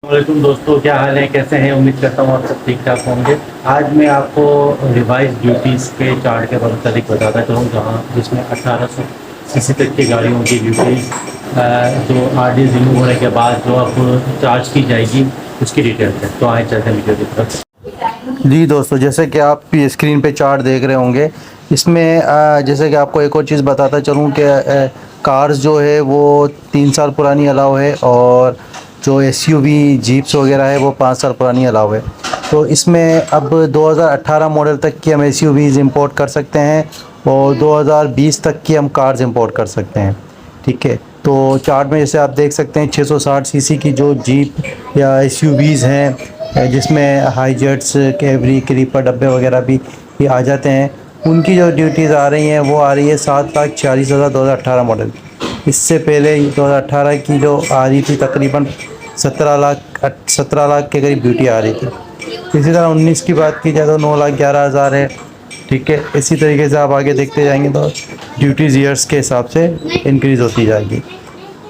वालेकुम दोस्तों, क्या हाल है, कैसे हैं। उम्मीद करता हूँ आप सब ठीक ठाक होंगे। आज मैं आपको रिवाइज ड्यूटीज़ के चार्ट के मुताबिक बताता चलूँ, जहाँ जिसमें 1800 सीसी तक की गाड़ियों की ड्यूटीज़ जो आरडी रिमूव होने के बाद जो अब चार्ज की जाएगी उसकी डिटेल है। तो आए चलते हैं वीडियो की तरफ। जी दोस्तों, जैसे कि आप स्क्रीन पे चार्ट देख रहे होंगे, इसमें जैसे कि आपको एक और चीज़ बताता चलूँ कि कार्स जो है वो 3 साल पुरानी अलाउ है, और जो एसयूवी जीप्स वगैरह है वो 5 साल पुरानी अलाउ है। तो इसमें अब 2018 मॉडल तक की हम एसयूवीज़ इंपोर्ट कर सकते हैं, और 2020 तक की हम कार्स इंपोर्ट कर सकते हैं। ठीक है, तो चार्ट में जैसे आप देख सकते हैं 660 सीसी की जो जीप या एसयूवीज़ हैं, जिसमें हाई जेट्स, कैवरी, क्रीपर डब्बे वगैरह भी ये आ जाते हैं, उनकी जो ड्यूटीज़ आ रही हैं वो आ रही है 7,40,000 2018 मॉडल। इससे पहले 2018 की जो आ रही थी तकरीबन 17 लाख के करीब ड्यूटी आ रही थी। इसी तरह 19 की बात की जाए तो 9,11,000 है। ठीक है, इसी तरीके से आप आगे देखते जाएंगे तो ड्यूटीज़ ईयर्स के हिसाब से इंक्रीज़ होती जाएगी।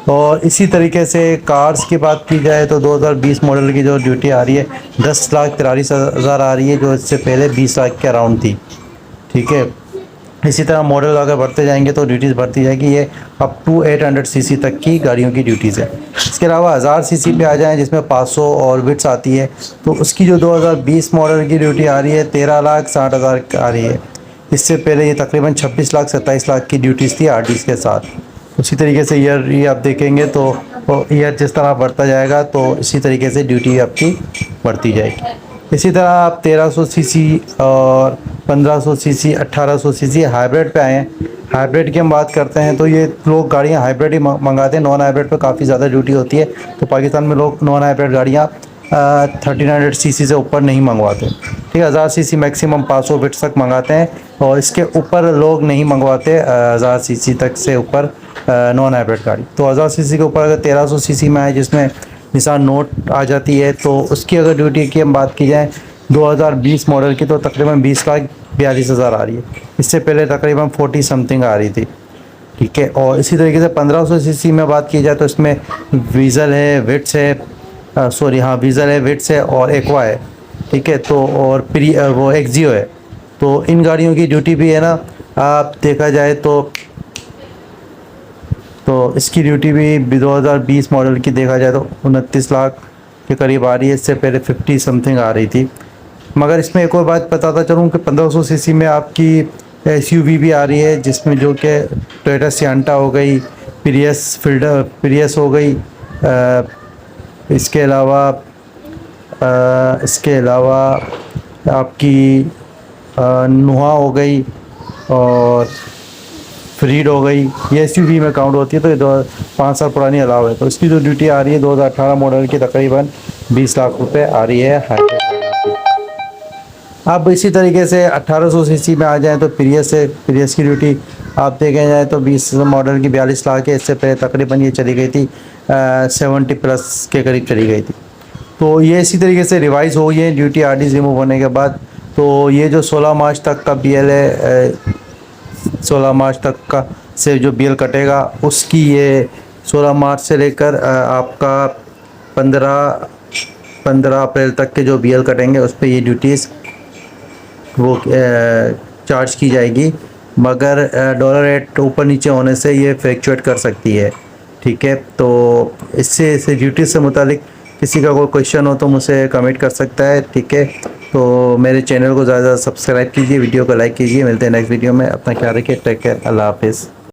और इसी तरीके से कार्स की बात की जाए तो 2020 मॉडल की जो ड्यूटी आ रही है 10,43,000 आ रही है, जो इससे पहले 20 लाख के अराउंड थी। ठीक है, इसी तरह मॉडल अगर बढ़ते जाएंगे तो ड्यूटीज़ बढ़ती जाएगी। ये अप टू 800 सीसी तक की गाड़ियों की ड्यूटीज़ है। इसके अलावा 1000 सीसी पे आ जाएं, जिसमें 500 और विट्स आती है, तो उसकी जो 2020 मॉडल की ड्यूटी आ रही है 13,60,000 आ रही है। इससे पहले ये तकरीबन 26 लाख 27 लाख की ड्यूटीज़ थी आरडीज़ के साथ। उसी तरीके से ईयर ये आप देखेंगे तो ईयर जिस तरह बढ़ता जाएगा तो इसी तरीके से ड्यूटी आपकी बढ़ती जाएगी। इसी तरह आप 1300 सीसी और 1500 सीसी 1800 सीसी हाइब्रिड पे आए हैं। हाइब्रिड की हम बात करते हैं तो ये लोग गाड़ियाँ हाइब्रिड ही मंगाते हैं, नॉन हाइब्रिड पे काफ़ी ज़्यादा ड्यूटी होती है। तो पाकिस्तान में लोग नॉन हाइब्रिड गाड़ियाँ 1300 सीसी से ऊपर नहीं मंगवाते। ठीक है, 1000 सीसी मैक्सिमम 500 बिट्स तक मंगाते हैं, और इसके ऊपर लोग नहीं मंगवाते 1000 सीसी तक से ऊपर नॉन हाइब्रिड गाड़ी। तो 1000 सीसी के ऊपर अगर 1300 सीसी में आए, जिसमें निसान नोट आ जाती है, तो उसकी अगर ड्यूटी की हम बात की जाए 2020 मॉडल की, तो तकरीबन 20,42,000 आ रही है। इससे पहले तकरीबन 40 समथिंग आ रही थी। ठीक है, और इसी तरीके से 1500 सीसी में बात की जाए तो इसमें वीज़ल है, विट्स है, वीज़ल है, विट्स है और एक्वा है। ठीक है, तो और वो एक्जियो है। तो इन गाड़ियों की ड्यूटी भी है ना, आप देखा जाए तो इसकी ड्यूटी भी 2020 मॉडल की देखा जाए तो 29 लाख के करीब आ रही है। इससे पहले 50 समथिंग आ रही थी। मगर इसमें एक और बात बताता चलूँ कि 1500 सीसी में आपकी एसयूवी भी आ रही है, जिसमें जो कि टोयोटा सिएंटा हो गई, प्रियस हो गई, इसके अलावा आपकी नुहा हो गई और फ्रीड हो गई। ये एसयूवी में काउंट होती है। तो ये 5 साल पुरानी अलाव है। तो इसकी जो ड्यूटी आ रही है 2018 मॉडल की तकरीबन 20 लाख रुपए आ रही है हाइब्रिड। अब इसी तरीके से 1800 सीसी में आ जाएं तो प्रियस की ड्यूटी आप देखें जाए तो 20 मॉडल की 42 लाख है। इससे पहले तकरीबन ये चली गई थी 70 प्लस के करीब चली गई थी। तो ये इसी तरीके से रिवाइज हो गई है ड्यूटी आरडीज रिमूव होने के बाद। तो ये जो 16 मार्च तक का बीएल है, 16 मार्च तक का से जो बीएल कटेगा, उसकी ये 16 मार्च से लेकर आपका 15 अप्रैल तक के जो बीएल कटेंगे उस पर ये ड्यूटीज़ वो चार्ज की जाएगी। मगर डॉलर रेट ऊपर नीचे होने से ये फ्लैक्चुएट कर सकती है। ठीक है, तो इससे ड्यूटीज़ से मुतालिक किसी का कोई क्वेश्चन हो तो मुझसे कमेंट कर सकता है। ठीक है, तो मेरे चैनल को ज़्यादा सब्सक्राइब कीजिए, वीडियो को लाइक कीजिए। मिलते हैं नेक्स्ट वीडियो में। अपना ख्याल रखिए। Take care. अल्लाह हाफिज़।